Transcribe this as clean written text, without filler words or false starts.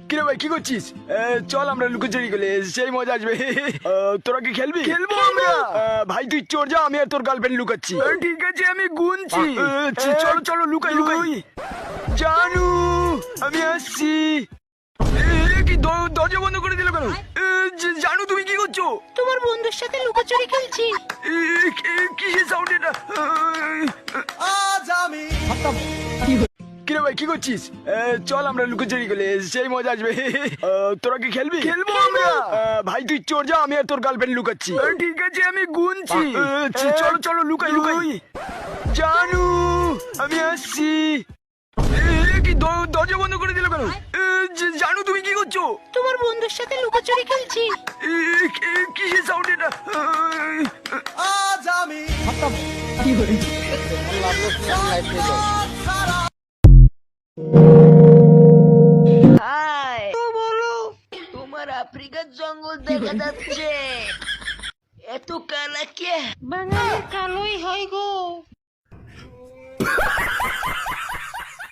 কিরে ভাই কি করছিস? চল আমরা লুকোচুরি খেলে সেই মজা আসবে। তোরা কি খেলবি? খেলবো আমরা। ভাই তুই চোর যা, আমি আর তোর গার্লফ্রেন্ড লুকাচ্ছি। ঠিক আছে আমি গুনছি। চলো চলো লুকাই লুকাই। জানু আমি আসছি। কি দরজা বন্ধ করে দিল কেন? জানু তুমি কি করছো? তোমার বন্ধুর সাথে লুকোচুরি খেলছি। কিসের সাউন্ড এটা? কিরে ভাই কি করছিস? চল আমরা লুকোচুরি খেলে সেই মজা আসবে। তোরা কি খেলবি? খেলবো আমরা। ভাই তুই চোর যা, আমি আর তোর গার্লফ্রেন্ড লুকাচ্ছি। ঠিক আছে আমি গুনছি। চলো চলো লুকাই লুকাই। জানু আমি আসছি। কি দরজা বন্ধ করে দিল কেন? জানু তুমি কি করছো? তোমার বন্ধুর সাথে লুকোচুরি খেলছি। কিসের সাউন্ড এটা? হাই তো বলো, তোমার আফ্রিকার জঙ্গল দেখা যাচ্ছে। এত কালা কে? বাঙালি কালোই হয় গো।